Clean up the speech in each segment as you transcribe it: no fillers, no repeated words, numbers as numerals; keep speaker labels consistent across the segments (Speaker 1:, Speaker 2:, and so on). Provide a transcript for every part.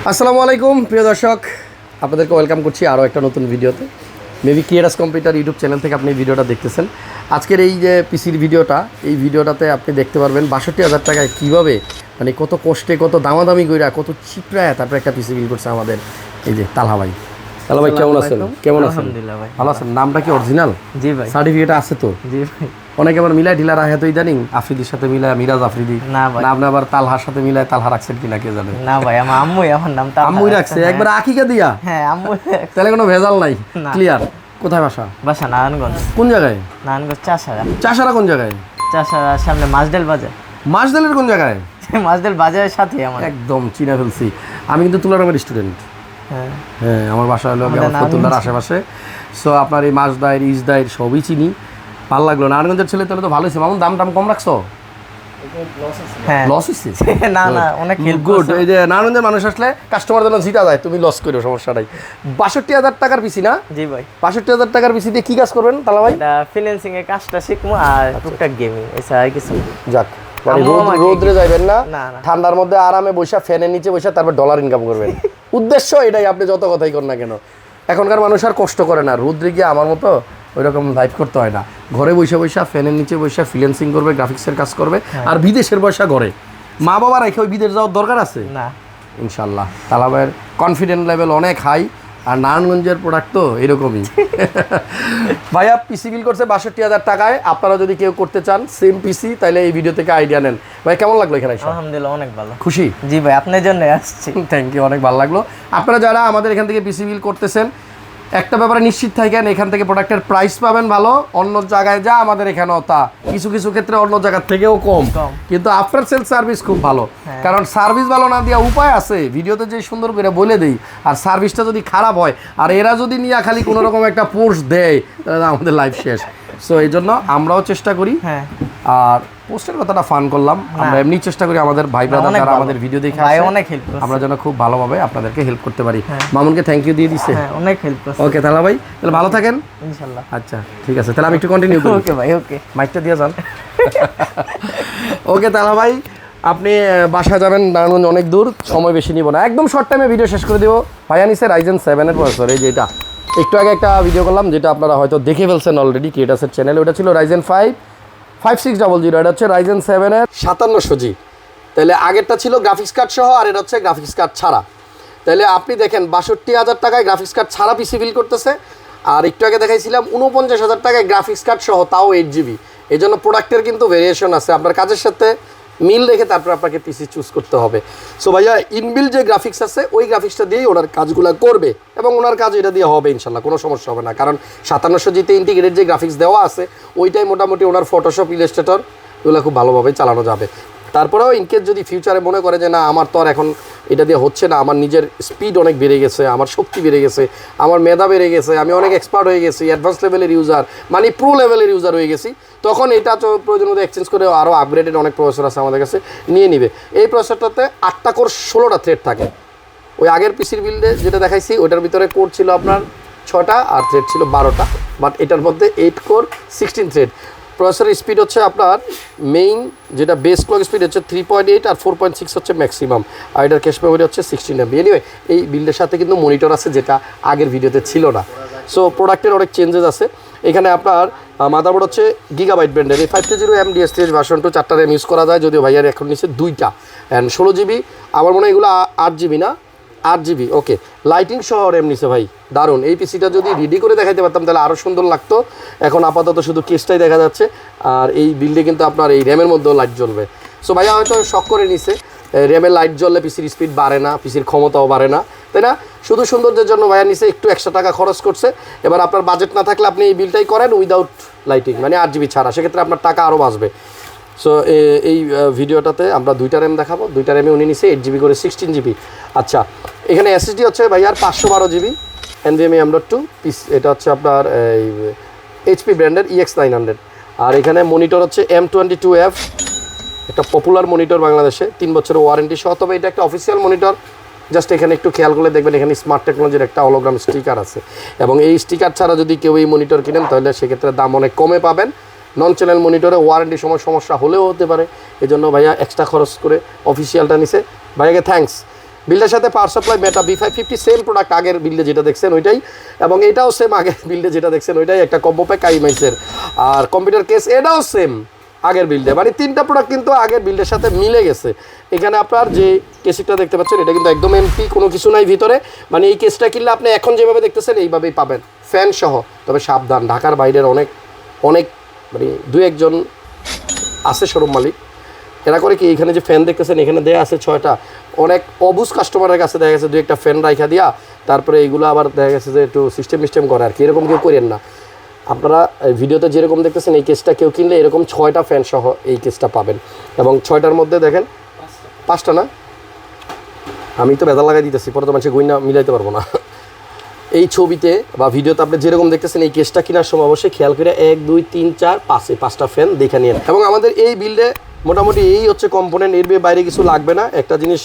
Speaker 1: আসসালামু আলাইকুম প্রিয় দর্শক, আপনাদেরকে ওয়েলকাম করছি আরও একটা নতুন ভিডিওতে। Maybe creators computer YouTube channel থেকে আপনি ভিডিওটা দেখতেছেন। আজকের এই যে পিসির ভিডিওটা, এই ভিডিওটাতে আপনি দেখতে পারবেন ৬২,০০০ টাকায় কীভাবে মানে কত কষ্টে, কত দামাদামি কইরা, কত চিপড়ায় তারপরে একটা পিসি বিল করছে আমাদের এই যে তালহা ভাই। তালহা ভাই কেমন আছেন? কেমন আছেন?
Speaker 2: আলহামদুলিল্লাহ ভাই,
Speaker 1: ভালো আছেন? নামটা কি অরিজিনাল?
Speaker 2: জি ভাই।
Speaker 1: সার্টিফিকেট আছে তো?
Speaker 2: জি ভাই।
Speaker 1: অনেকে আবার মিলাই ঢিলা রাখে তো ইদানিং, আফ্রিদির সাথে মিলায় মিরাজ আফ্রিদি।
Speaker 2: না ভাই,
Speaker 1: আপনি আবার তালহার সাথে মিলায় তালহা রাখছেন কিনা কে জানে।
Speaker 2: না ভাই, আমার আম্মুই আমার নামটা
Speaker 1: আম্মুই রাখছে একবার আকিকা দিয়া।
Speaker 2: হ্যাঁ, আম্মু।
Speaker 1: তাহলে কোনো ভেজাল নাই, ক্লিয়ার। কোথায় বাসা?
Speaker 2: বাসা নারায়ণগঞ্জ।
Speaker 1: কোন জায়গায়?
Speaker 2: নারায়ণগঞ্জ চাষারা।
Speaker 1: চাষারা কোন জায়গায়?
Speaker 2: চাষারা সামনে মাছডেল বাজার।
Speaker 1: মাছডালের কোন জায়গায়?
Speaker 2: মাছডেল বাজারের সাথে আমার।
Speaker 1: একদম চিনা ফেলছি। আমি কিন্তু তুলারামের স্টুডেন্ট।
Speaker 2: হ্যাঁ
Speaker 1: হ্যাঁ, আমার বাসা হলো ফতুল্লার আশেপাশে। সো আপনার এই মাছদাইর ইসদাইর সবই চিনি। ভালো লাগলো। নারায়ণগঞ্জের ছেলে তাহলে তো ভালো হয়েছে। মামুন দাম কম রাখছো?
Speaker 2: হ্যাঁ,
Speaker 1: লস হয়েছে?
Speaker 2: না না, অনেক হেল্প
Speaker 1: গুড। এই যে নারায়ণগঞ্জের মানুষ আসলে কাস্টমার যেন জিতা যায়, তুমি লস করো, সমস্যা নাই। ৬২,০০০ টাকার পিসি না?
Speaker 2: জি ভাই।
Speaker 1: ৬২,০০০ টাকার পিসি দিয়ে কি কাজ করবেন তালা ভাই?
Speaker 2: ফ্রিল্যান্সিং এর কাজটা শিখবো আর টুকটাক গেমিং, এছাড়া আর কিছু না।
Speaker 1: যাক, মানে রোদ্রে যাইবেন না, ঠান্ডার মধ্যে আরামে বসে ফ্যানের নিচে বসে তারপর ডলার ইনকাম করবেন। উদ্দেশ্য এটাই, আপনি যত কথাই করেন না কেন। এখনকার মানুষ আর কষ্ট করে না, রোদ্রে গিয়ে আমার মতো ওই রকম লাইফ করতে হয় না। ঘরে বসে বসে ফ্যানের নিচে বসে ফ্রিল্যান্সিং করবে, গ্রাফিক্সের কাজ করবে, আর বিদেশের পয়সা ঘরে। মা বাবা রেখে ওই বিদেশ যাওয়ার দরকার আছে
Speaker 2: না?
Speaker 1: ইনশাল্লাহ। তালাবের কনফিডেন্ট লেভেল অনেক হাই, আর নারায়ণগঞ্জের প্রোডাক্ট তো এরকমই। ভাইয়া পিসি বিল করছে ৬২,০০০ টাকায়। আপনারা যদি কেউ করতে চান সেম পিসি, তাহলে এই ভিডিও থেকে আইডিয়া নেন। ভাই কেমন লাগলো এখানে?
Speaker 2: আলহামদুলিল্লাহ, অনেক ভালো।
Speaker 1: খুশি?
Speaker 2: জি ভাই, আপনার জন্য আসছি।
Speaker 1: থ্যাংক ইউ, অনেক ভালো লাগলো। আপনারা যারা আমাদের এখান থেকে পিসি বিল করতেছেন, একটা ব্যাপারে নিশ্চিত থাকেন, এখান থেকে প্রোডাক্টের প্রাইস পাবেন ভালো। অন্য জায়গায় যা আমাদের এখানেও তা, কিছু কিছু ক্ষেত্রে অন্য জায়গার থেকেও কম, কিন্তু আফটার সেল সার্ভিস খুব ভালো। কারণ সার্ভিস ভালো না দেওয়া উপায় আছে, ভিডিওতে যে সুন্দর করে বলে দেই। আর সার্ভিসটা যদি খারাপ হয়, আর এরা যদি নিয়ে খালি কোনো রকম একটা পোস্ট দেয়, তাহলে আমাদের লাইফ শেষ। সো এই জন্য আমরাও চেষ্টা করি। আর পোস্টের কথাটা ফান করলাম, আমরা এমনি চেষ্টা করি আমাদের ভাই ব্রাদার যারা আমাদের ভিডিও দেখে আমরা যেন খুব ভালোভাবে আপনাদেরকে হেল্প করতে পারি। মামুনকে থ্যাংক ইউ দিয়ে দিচ্ছে,
Speaker 2: অনেক হেল্প করছে।
Speaker 1: ওকে তাহলে ভাই, তাহলে ভালো থাকেন
Speaker 2: ইনশাআল্লাহ।
Speaker 1: আচ্ছা ঠিক আছে, তাহলে আমি একটু কন্টিনিউ করি।
Speaker 2: ওকে ভাই, ওকে।
Speaker 1: মাইকটা দিয়ে যান। ওকে তাহলে ভাই, আপনি বাসা যাবেন নারায়ণগঞ্জ, অনেক দূর, সময় বেশি নিব না, একদম শর্ট টাইমে ভিডিও শেষ করে দেবো। ভাইয়া নিছে রাইজেন 7-এর প্রসেসর। এই যে এটা একটু আগে একটা ভিডিও করলাম, যেটা আপনারা হয়তো দেখে ফেলছেন অলরেডি ক্রিয়েটার্সের চ্যানেলে। ওটা ছিল রাইজেন 5600, এটা হচ্ছে রাইজেন 7-এর 5700G। তাহলে আগেরটা ছিল গ্রাফিক্স কার্ড সহ, আর এটা হচ্ছে গ্রাফিক্স কার্ড ছাড়া। তাহলে আপনি দেখেন ৬২,০০০ টাকায় গ্রাফিক্স কার্ড ছাড়া পিসি বিল করতেছে, আর একটু আগে দেখাইছিলাম ৪৯,০০০ টাকায় গ্রাফিক্স কার্ড সহ, তাও 8GB। এই জন্য প্রোডাক্টের কিন্তু ভেরিয়েশন আছে, আপনার কাজের সাথে মিল রেখে তারপর আপনাকে পিসি চুজ করতে হবে। সো ভাইয়া ইনবিল যে গ্রাফিক্স আছে, ওই গ্রাফিক্সটা দিয়েই ওনার কাজগুলো করবে, এবং ওনার কাজ এটা দিয়ে হবে ইনশাল্লাহ, কোনো সমস্যা হবে না। কারণ 5700Gতে ইন্টিগ্রেটেড যে গ্রাফিক্স দেওয়া আছে, ওইটাই মোটামুটি ওনার ফটোশপ, ইলাস্ট্রেটর এগুলো খুব ভালোভাবে চালানো যাবে। তারপরেও ইনকেস যদি ফিউচারে মনে করে যে না, আমার তো আর এখন এটা দিয়ে হচ্ছে না, আমার নিজের স্পিড অনেক বেড়ে গেছে, আমার শক্তি বেড়ে গেছে, আমার মেধা বেড়ে গেছে, আমি অনেক এক্সপার্ট হয়ে গেছি, অ্যাডভান্স লেভেলের ইউজার, মানে প্রো লেভেলের ইউজার হয়ে গেছি, তখন এটা প্রয়োজন মতো এক্সচেঞ্জ করে আরও আপগ্রেডেড অনেক প্রসেসর আছে আমাদের কাছে, নিয়ে নিবে। এই প্রসেসরটাতে 8টা কোর 16টা থ্রেড থাকে। ওই আগের পিসির বিল্ডে যেটা দেখাইছি, ওইটার ভিতরে কোর ছিল আপনার 6টা আর থ্রেড ছিল 12টা, বাট এটার মধ্যে 8 কোর 16 থ্রেড। প্রসেসরের স্পিড হচ্ছে আপনার মেইন যেটা বেস ক্লক স্পিড হচ্ছে 3.8 আর 4.6 হচ্ছে ম্যাক্সিমাম, আর এটার ক্যাশ মেমোরি হচ্ছে 16MB। এনিওয়ে এই বিল্ডের সাথে কিন্তু মনিটর আছে, যেটা আগের ভিডিওতে ছিল না। সো প্রোডাক্টের অনেক চেঞ্জেস আছে। এখানে আপনার মাদারবোর্ড হচ্ছে গিগাবাইট ব্র্যান্ডের, এই 520M DSTH ভার্সন 2, 4টা RAM ইউজ করা যায়, যদিও ভাইয়ার এখন নিচ্ছে 2টা, অ্যান্ড 16GB। আমার মনে হয় এগুলো 8GB না, 8GB। ওকে, লাইটিং সহ র্যাম নিছে ভাই, দারুণ। এই পিসিটা যদি রেডি করে দেখাইতে পারতাম তাহলে আরও সুন্দর লাগতো। এখন আপাতত শুধু কেসটাই দেখা যাচ্ছে, আর এই বিল্ডে কিন্তু আপনার এই র্যামের মধ্যেও লাইট জ্বলবে। সো ভাইয়া হয়তো শখ করে নিছে, র্যামের লাইট জ্বললে পিসির স্পিড বাড়ে না, পিসির ক্ষমতাও বাড়ে না, তাই না? শুধু সৌন্দর্যের জন্য ভাইয়া নিছে, একটু এক্সট্রা টাকা খরচ করছে। এবার আপনার বাজেট না থাকলে আপনি এই বিলটাই করেন উইদাউট লাইটিং, মানে 8GB ছাড়া, সেক্ষেত্রে আপনার টাকা আরও বাঁচবে। সো এই ভিডিওটাতে আমরা 2টা র্যাম দেখাবো, 2টা র্যামে উনি নিছে 8GB করে 16GB। আচ্ছা, এখানে SSD হচ্ছে ভাইয়ার 512GB NVMe M.2 পিস, এটা হচ্ছে আপনার এই HP ব্র্যান্ডের EX900। আর এখানে মনিটর হচ্ছে M22F, একটা পপুলার মনিটর বাংলাদেশে, 3 বছরের ওয়ারেন্টি সহ। তবে এটা একটা অফিসিয়াল মনিটর, জাস্ট এখানে একটু খেয়াল করলে দেখবেন এখানে স্মার্ট টেকনোলজির একটা হলোগ্রাম স্টিকার আছে, এবং এই স্টিকার ছাড়া যদি কেউ এই মনিটর কিনেন তাহলে সেক্ষেত্রে দাম অনেক কমে পাবেন। নন চ্যানেল মনিটরে ওয়ারেন্টি সমস্যা হলেও হতে পারে, এই জন্য ভাইয়া এক্সট্রা খরচ করে অফিসিয়ালটা নিছে। ভাইয়াকে থ্যাঙ্কস। বিল্ডের সাথে পাওয়ার সাপ্লাই মেটা B550 সেম প্রোডাক্ট আগের বিল্ডে যেটা দেখছেন ওইটাই, এবং এটাও সেম আগের বিল্ডে যেটা দেখছেন ওইটাই, একটা কম্বো প্যাক আইমাইসের। আর কম্পিউটার কেস এটাও সেম আগের বিল্ডে, মানে 3টা প্রোডাক্ট কিন্তু আগের বিল্ডের সাথে মিলে গেছে। এখানে আপনার যে কেসিকটা দেখতে পাচ্ছেন এটা কিন্তু একদম এমটি, কোনো কিছু নাই ভিতরে, মানে এই কেসটা কিনলে আপনি এখন যেভাবে দেখতেছেন এইভাবেই পাবেন ফ্যান সহ। তবে সাবধান, ঢাকার বাইরের অনেক মানে 2-1 আছে শোরুম মালিক, এরা করে কি এখানে যে ফ্যান দেখতেছেন এখানে দেয়া আছে 6টা, অনেক অবুজ কাস্টমারের কাছে দেখা গেছে 2-1টা ফ্যান রাইখা দিয়া তারপরে এইগুলো আবার দেখা গেছে যে একটু সিস্টেম করে আর কি, এরকম কেউ করেন না। আপনারা ভিডিওতে যেরকম দেখতেছেন এই কেসটা কেউ কিনলে এরকম 6টা ফ্যান সহ এই কেসটা পাবেন, এবং 6টার মধ্যে দেখেন 5টা না, আমি তো বেদা লাগাই দিতেছি, পরে তো মানুষের গইনা মিলাইতে পারবো না। এই ছবিতে বা ভিডিওতে আপনি যেরকম দেখতেছেন এই কেসটা কেনার সময় অবশ্যই খেয়াল করে 1 2 3 4 5 এই 5টা ফ্যান দেখে নিন। এবং আমাদের এই বিল্ডে মোটামুটি এই হচ্ছে কম্পোনেন্ট, এর বাইরে কিছু লাগবে না। একটা জিনিস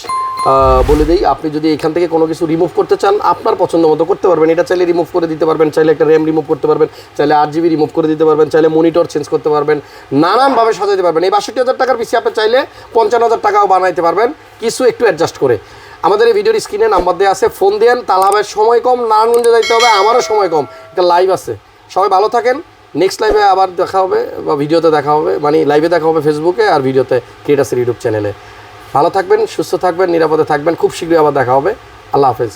Speaker 1: বলে দিই, আপনি যদি এখান থেকে কোনো কিছু রিমুভ করতে চান আপনার পছন্দ মতো করতে পারবেন, এটা চাইলে রিমুভ করে দিতে পারবেন, চাইলে একটা র্যাম রিমুভ করতে পারবেন, চাইলে 8GB রিমুভ করে দিতে পারবেন, চাইলে মনিটর চেঞ্জ করতে পারবেন, নানানভাবে সাজাতে পারবেন। এই 62,000 টাকার পিছিয়ে আপনি চাইলে 55,000 টাকাও বানাইতে পারবেন, কিছু একটু অ্যাডজাস্ট করে। আমাদের এই ভিডিওর স্ক্রিনে নাম্বার দেওয়া আছে, ফোন দেন। তালাবের সময় কম, নারায়ণগঞ্জে যাইতে হবে, আমারও সময় কম, একটা লাইভ আছে। সবাই ভালো থাকেন, নেক্সট লাইভে আবার দেখা হবে বা ভিডিওতে দেখা হবে, মানে লাইভে দেখা হবে ফেসবুকে আর ভিডিওতে ক্রিয়েটার্সের ইউটিউব চ্যানেলে। ভালো থাকবেন, সুস্থ থাকবেন, নিরাপদে থাকবেন, খুব শীঘ্রই আবার দেখা হবে। আল্লাহ হাফেজ।